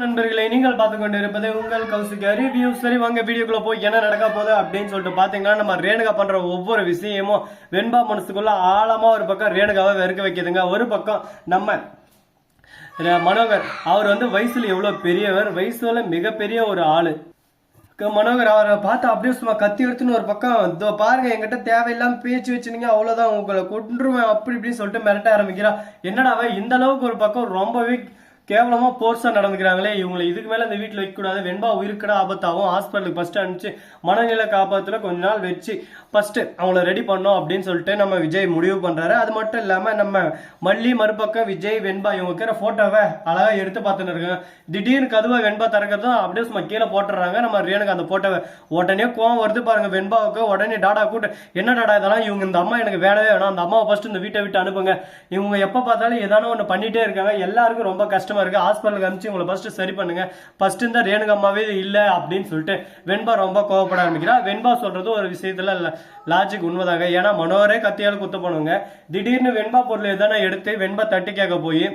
நண்பர்களை நீங்கள் பார்த்து கொண்டு இருப்பது உங்கள் கௌசிக் ரிவ்யூ. சரி வாங்க வீடியோக்குள்ள போய் என்ன நடக்க போகுது அப்படின்னு சொல்லிட்டு பாத்தீங்கன்னா, நம்ம ரேணுகா பண்ற ஒவ்வொரு விஷயமும் வெண்பா மனசுக்குள்ள ஆழமா ஒரு பக்கம் ரேணுகாவை வெறுக்க வைக்குதுங்க. ஒரு பக்கம் நம்ம மனோகர் அவர் வயசுல எவ்வளவு பெரியவர், வயசுல மிகப்பெரிய ஒரு ஆளு. மனோகர் அவரை பார்த்து அப்படியே சும்மா கத்தி எடுத்துன்னு ஒரு பக்கம் பாருங்க, என்கிட்ட தேவையில்லாம பேச்சு வச்சுனீங்க அவ்வளவுதான் உங்களை கொன்றுவேன் அப்படி இப்படின்னு சொல்லிட்டு மிரட்ட ஆரம்பிக்கிறா. என்னடாவே இந்த அளவுக்கு ஒரு பக்கம் ரொம்பவே கேவலமா போர்ஸா நடந்துக்கிறாங்களே, இவங்களை இதுக்கு மேல இந்த வீட்டுல வைக்க கூடாது, வெண்பா உயிருக்கடா ஆபத்தாகும், ஹாஸ்பிட்டலுக்கு ஃபர்ஸ்ட் அனுப்பிச்சு மனநிலை காப்பாத்துல கொஞ்ச நாள் வச்சு ஃபர்ஸ்ட் அவங்கள ரெடி பண்ணோம் அப்படின்னு சொல்லிட்டு நம்ம விஜய் முடிவு பண்றாரு. அது மட்டும் இல்லாம நம்ம மல்லி மறுபக்கம் விஜய் வெண்பா இவங்க இருக்கிற போட்டோவை அழகா எடுத்து பார்த்துன்னு இருக்காங்க. திடீர்னு கதுவா வெண்பா திறக்கிறதும் அப்படியே சும்மா கீழே போட்டுறாங்க. நம்ம ரேணுக்கு அந்த போட்டோவை உடனே கோவம் வருது பாருங்க வெண்பாவுக்கு. உடனே டாடா கூட்டு, என்ன டாடா இதெல்லாம், இவங்க இந்த அம்மா எனக்கு வேணவே வேணாம், அந்த அம்மாவை ஃபர்ஸ்ட் இந்த வீட்டை விட்டு அனுப்புங்க, இவங்க எப்ப பார்த்தாலும் ஏதானோ ஒண்ணு பண்ணிட்டே இருக்காங்க, எல்லாருக்கும் ரொம்ப கஷ்டமா இருக்கு, ஹாஸ்பிட்டலுக்கு அனுப்பிச்சு உங்களை ஃபர்ஸ்ட் சரி பண்ணுங்க, ஃபர்ஸ்ட் இந்த ரேணுகா அம்மாவே இல்ல அப்படின்னு சொல்லிட்டு வெண்பா ரொம்ப கோவப்பட ஆரம்பிக்கிறா. வெண்பா சொல்றது ஒரு விஷயத்துல லாஜிக் உண்மைதாங்க. ஏன்னா மனோரே கத்தியால குத்த போனவங்க திடீர்னு வெண்பா பொருள் எதனா எடுத்து வெண்பா தட்டி கேட்க போய்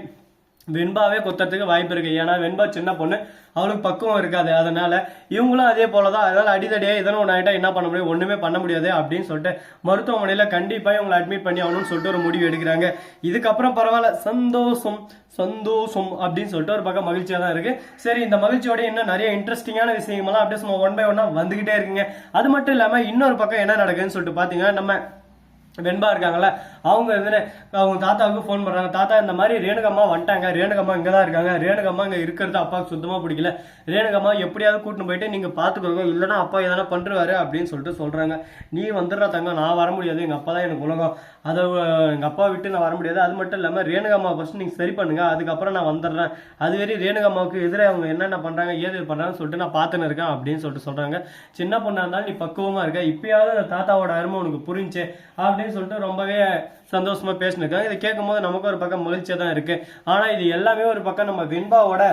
வெண்பாவே கொத்தறதுக்கு வாய்ப்பு இருக்கு. ஏன்னா வெண்பா சின்ன பொண்ணு, அவளுக்கு பக்குவம் இருக்காது. அதனால இவங்களும் அதே போலதான். அதனால அடிதடியா இதெல்லாம் ஒன்று ஆயிட்டா என்ன பண்ண முடியும், ஒண்ணுமே பண்ண முடியாது அப்படின்னு சொல்லிட்டு மருத்துவமனையில கண்டிப்பா இவங்களை அட்மிட் பண்ணி ஆகணும்னு சொல்லிட்டு ஒரு முடிவு எடுக்கிறாங்க. இதுக்கப்புறம் பரவாயில்ல, சந்தோஷம் சந்தோஷம் அப்படின்னு சொல்லிட்டு ஒரு பக்கம் மகிழ்ச்சியா தான் இருக்கு. சரி, இந்த மகிழ்ச்சியோட இன்னும் நிறைய இன்ட்ரெஸ்டிங்கான விஷயங்கள்லாம் அப்படியே சும்மா ஒன் பை ஒன்னா வந்துகிட்டே இருக்குங்க. அது மட்டும் இல்லாம இன்னொரு பக்கம் என்ன நடக்குதுன்னு சொல்லிட்டு பாத்தீங்கன்னா, நம்ம வெண்பா இருக்காங்கல்ல, அவங்க அவங்க தாத்தாவுக்கு ஃபோன் பண்றாங்க. தாத்தா இந்த மாதிரி ரேணுகம்மா வந்துட்டாங்க, ரேணுகம்மா இங்கதான் இருக்காங்க, ரேணுகம்மா இங்க இருக்கிறது அப்பாவுக்கு சுத்தமா பிடிக்கல, ரேணுகம்மா எப்படியாவது கூட்டின்னு போயிட்டு நீங்க பாத்துக்கோங்க, இல்லைன்னா அப்பா எதனா பண்றாரு அப்படின்னு சொல்லிட்டு சொல்றாங்க. நீ வந்துடுற தங்க, நான் வர முடியாது, எங்க அப்பா தான் எனக்கு உலகம், அதை எங்க அப்பா விட்டு நான் வர முடியாது. அது மட்டும் இல்லாம ரேணுகம்மா ஃபர்ஸ்ட் நீங்க சரி பண்ணுங்க, அதுக்கப்புறம் நான் வந்துடுறேன், அதுவரை ரேணுகம்மாவுக்கு எதிரே அவங்க என்னென்ன பண்றாங்க ஏது பண்றாங்கன்னு சொல்லிட்டு நான் பாத்துன்னு இருக்கேன் அப்படின்னு சொல்லிட்டு சொல்றாங்க. சின்ன பொண்ணா இருந்தாலும் நீ பக்குவமா இருக்க, இப்பயாவது தாத்தாவோட அருமை உனக்கு புரிஞ்சு அப்படின்னு சொல்லிட்டு ரொம்பவே சந்தோஷமா பேசினிருக்காங்க. இதை கேட்கும் போது நமக்கு ஒரு பக்கம் மகிழ்ச்சியா தான் இருக்கு. ஆனா இது எல்லாமே ஒரு பக்கம் நம்ம வெண்பாவோட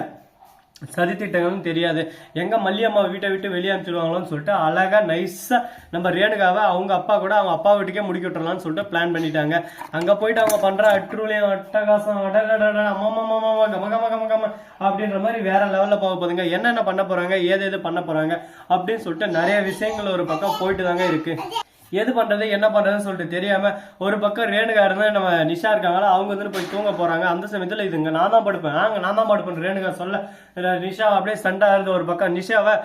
சதித்திட்டங்களும் தெரியாது. எங்க மல்லியம்மா வீட்டை விட்டு வெளியே அனுப்பிச்சிடுவாங்களோன்னு சொல்லிட்டு அழகா நைஸா நம்ம ரேணுகாவை அவங்க அப்பா கூட அவங்க அப்பா வீட்டுக்கே முடிக்க விட்டுறலாம்னு சொல்லிட்டு பிளான் பண்ணிட்டாங்க. அங்க போயிட்டு அவங்க பண்ற அட்ரூலியம் அட்டகாசம் அம்மா கம கம கம கம அப்படின்ற மாதிரி வேற லெவல்ல போக போதுங்க. என்னென்ன பண்ண போறாங்க, ஏது பண்ண போறாங்க அப்படின்னு சொல்லிட்டு நிறைய விஷயங்கள் ஒரு பக்கம் போயிட்டு தாங்க இருக்கு. எது பண்றது என்ன பண்றதுன்னு சொல்லிட்டு தெரியாம ஒரு பக்கம் ரேணுகா இருந்தா நம்ம நிஷா இருக்காங்களா, அவங்க போய் தூங்க போறாங்க. அந்த சமயத்துல இதுங்க நான் தான் படுப்பேன், நான் தான் படுப்பேன் ரேணுகா சொல்ல, நிஷா அப்படியே சண்டை ஆறுது. ஒரு பக்கம் நிஷாவை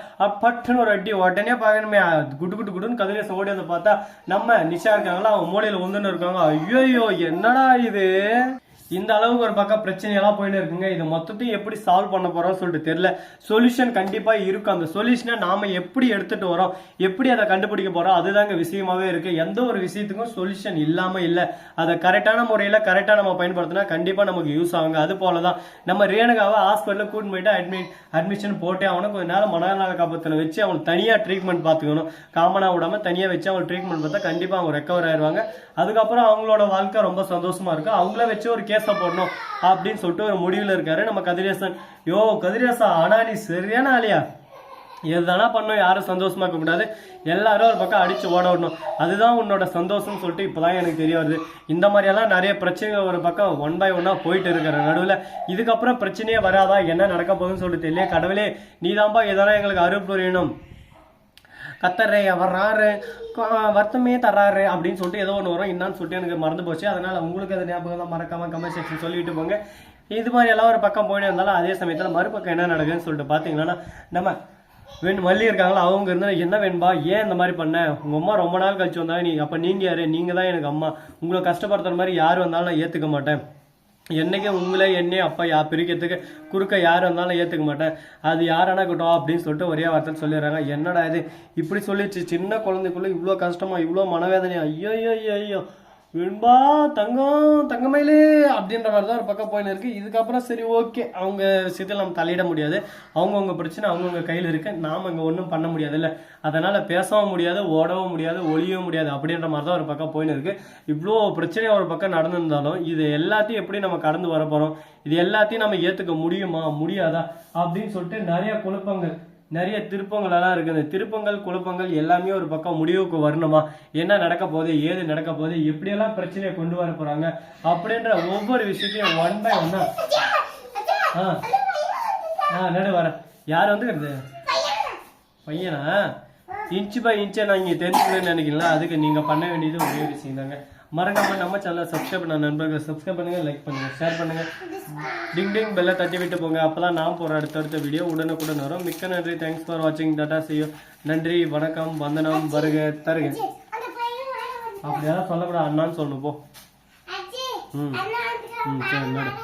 பட்டுன்னு ஒரு அடி உடனே பாக்கணுமே, குட்டு குட்டு குட்டுன்னு கதிரேசன் ஓடி வந்து பார்த்தா நம்ம நிஷா இருக்காங்களா, அவங்க மூலையில ஒந்துன்னு இருக்காங்க. ஐயோ என்னடா இது, இந்த அளவுக்கு ஒரு பக்கம் பிரச்சனையெல்லாம் போயிட்டு இருக்குங்க. இது மொத்தத்தையும் எப்படி சால்வ் பண்ண போறோம்னு சொல்லிட்டு தெரியல. சொல்யூஷன் கண்டிப்பா இருக்கும். அந்த சொல்யூஷனை நாம எப்படி எடுத்துட்டு வரோம், எப்படி அதை கண்டுபிடிக்க போறோம், அதுதாங்க விஷயமாவே இருக்கு. எந்த ஒரு விஷயத்துக்கும் சொல்யூஷன் இல்லாம இல்ல, அதை கரெக்டான முறையில கரெக்டா நம்ம பயன்படுத்தினா கண்டிப்பா நமக்கு யூஸ் ஆகுங்க. அது போலதான் நம்ம ரேணுகாவை ஹாஸ்பிட்டலுக்கு கூட்டிட்டு போயிட்டு அட்மிஷன் போட்டு அவனை கொஞ்ச நேரம் மனநல காப்பத்துல வச்சு அவங்களுக்கு தனியா ட்ரீட்மெண்ட் பார்த்துக்கணும். காமனா விடாம தனியா வச்சு அவங்க ட்ரீட்மெண்ட் பார்த்தா கண்டிப்பா அவங்க ரெக்கவர் ஆயிடுவாங்க. அதுக்கப்புறம் அவங்களோட வாழ்க்கை ரொம்ப சந்தோஷமா இருக்கும். அவங்கள வச்சு ஒரு கேஸ போடணும் அப்படின்னு சொல்லிட்டு ஒரு முடிவுல இருக்காரு நம்ம கதிரேசன். யோ கதிரேசா, ஆனா நீ சரியான ஆளியா, எதுதானா பண்ணும், யாரும் சந்தோஷமா இருக்க கூடாது, எல்லாரும் ஒரு பக்கம் அடிச்சு ஓட விடணும், அதுதான் உன்னோட சந்தோஷம்னு சொல்லிட்டு இப்பதான் எனக்கு தெரிய வருது. இந்த மாதிரி எல்லாம் நிறைய பிரச்சனைகள் ஒரு பக்கம் ஒன் பை ஒன்னா போயிட்டு இருக்கிற நடுவில் இதுக்கப்புறம் பிரச்சனையே வராதா, என்ன நடக்க போகுதுன்னு சொல்லிட்டு தெரியல. கடவுளே நீதான்பா எதனா எங்களுக்கு அருள் புரியணும், கத்தர்றே வர்றாரு வருத்தமே தர்றாரு அப்படின்னு சொல்லிட்டு ஏதோ ஒன்று வரும், என்னன்னு சொல்லிட்டு எனக்கு மறந்து போச்சு. அதனால உங்களுக்கு அது ஞாபகம் தான், மறக்காம கமெண்ட் செக்ஷன் சொல்லிட்டு போங்க. இது மாதிரி எல்லாம் ஒரு பக்கம் போயிட்டு இருந்தாலும் அதே சமயத்தில் மறுபக்கம் என்ன நடக்குதுன்னு சொல்லிட்டு பார்த்தீங்கன்னா, நம்ம மல்லி இருக்காங்களா, அவங்க இருந்தா என்ன வேணும்பா, ஏன் இந்த மாதிரி பண்ண, உங்க அம்மா ரொம்ப நாள் கழிச்சு வந்தாங்க, நீ அப்ப நீங்க யாரு, நீங்க தான் எனக்கு அம்மா, உங்களை கஷ்டப்படுத்துற மாதிரி யார் வந்தாலும் நான் ஏத்துக்க மாட்டேன், என்னைக்கு உங்களே என்னையே அப்பா பிரிக்கிறதுக்கு குறுக்க யார் வந்தாலும் ஏத்துக்க மாட்டேன், அது யாரானா இருக்கட்டும் அப்படின்னு சொல்லிட்டு ஒரே வார்த்தை சொல்லிடுறாங்க. என்னடா இது இப்படி சொல்லிச்சு, சின்ன குழந்தைக்குள்ள இவ்வளோ கஷ்டமா இவ்வளோ மனவேதனை, ஐயோ ஐயோ ஐயோ வெண்பா தங்கமயிலே அப்படின்ற மாதிரி தான் ஒரு பக்கம் போயின்னு இருக்கு. இதுக்கப்புறம் சரி ஓகே, அவங்க விஷயத்தில் நம்ம தலையிட முடியாது, அவங்கவுங்க பிரச்சனை அவங்கவுங்க கையில் இருக்கு, நாம இங்கே ஒன்றும் பண்ண முடியாது இல்லை, அதனால பேசவும் முடியாது, ஓடவும் முடியாது, ஒளியவும் முடியாது அப்படின்ற மாதிரி தான் ஒரு பக்கம் போயின்னு இருக்கு. இவ்வளோ பிரச்சனை ஒரு பக்கம் நடந்திருந்தாலும் இது எல்லாத்தையும் எப்படி நம்ம கடந்து வர போறோம், இது எல்லாத்தையும் நம்ம ஏற்றுக்க முடியுமா முடியாதா அப்படின்னு சொல்லிட்டு நிறைய குழப்பங்கள் நிறைய திருப்பங்கள் எல்லாம் இருக்கு. இந்த திருப்பங்கள் குழப்பங்கள் எல்லாமே ஒரு பக்கம் முடிவுக்கு வரணுமா, என்ன நடக்க போகுது, ஏது நடக்க போகுது, எப்படியெல்லாம் பிரச்சனையை கொண்டு வர போறாங்க அப்படின்ற ஒவ்வொரு விஷயத்தையும் ஒன் பை ஒன்னா நடு வரேன். யார் வந்துக்கிறது? பையனா? இன்ச்சு பை இன்ச்சை நான் இங்கே தெரிஞ்சுக்கணும்னு நினைக்கிறீங்களா? அதுக்கு நீங்கள் பண்ண வேண்டியது ஒரே விஷயம் தாங்க. மறக்காம நம்ம சேனலை சப்ஸ்கிரைப் பண்ண நண்பர்கள் சப்ஸ்கிரைப் பண்ணுங்க, லைக் பண்ணுங்க, ஷேர் பண்ணுங்க, டிங் டிங் பெல்லை தட்டி விட்டு போங்க. அப்போலாம் நான் போகிற அடுத்தடுத்த வீடியோ உடனுக்குடன் வரும். மிக்க நன்றி. தேங்க்ஸ் ஃபார் வாட்சிங். டாடா செய்யும். நன்றி, வணக்கம், வந்தனம், வருக, தருக. அப்படியெல்லாம் சொல்லக்கூடாது, அண்ணான்னு சொல்லணும் போ. சரி மேடம்.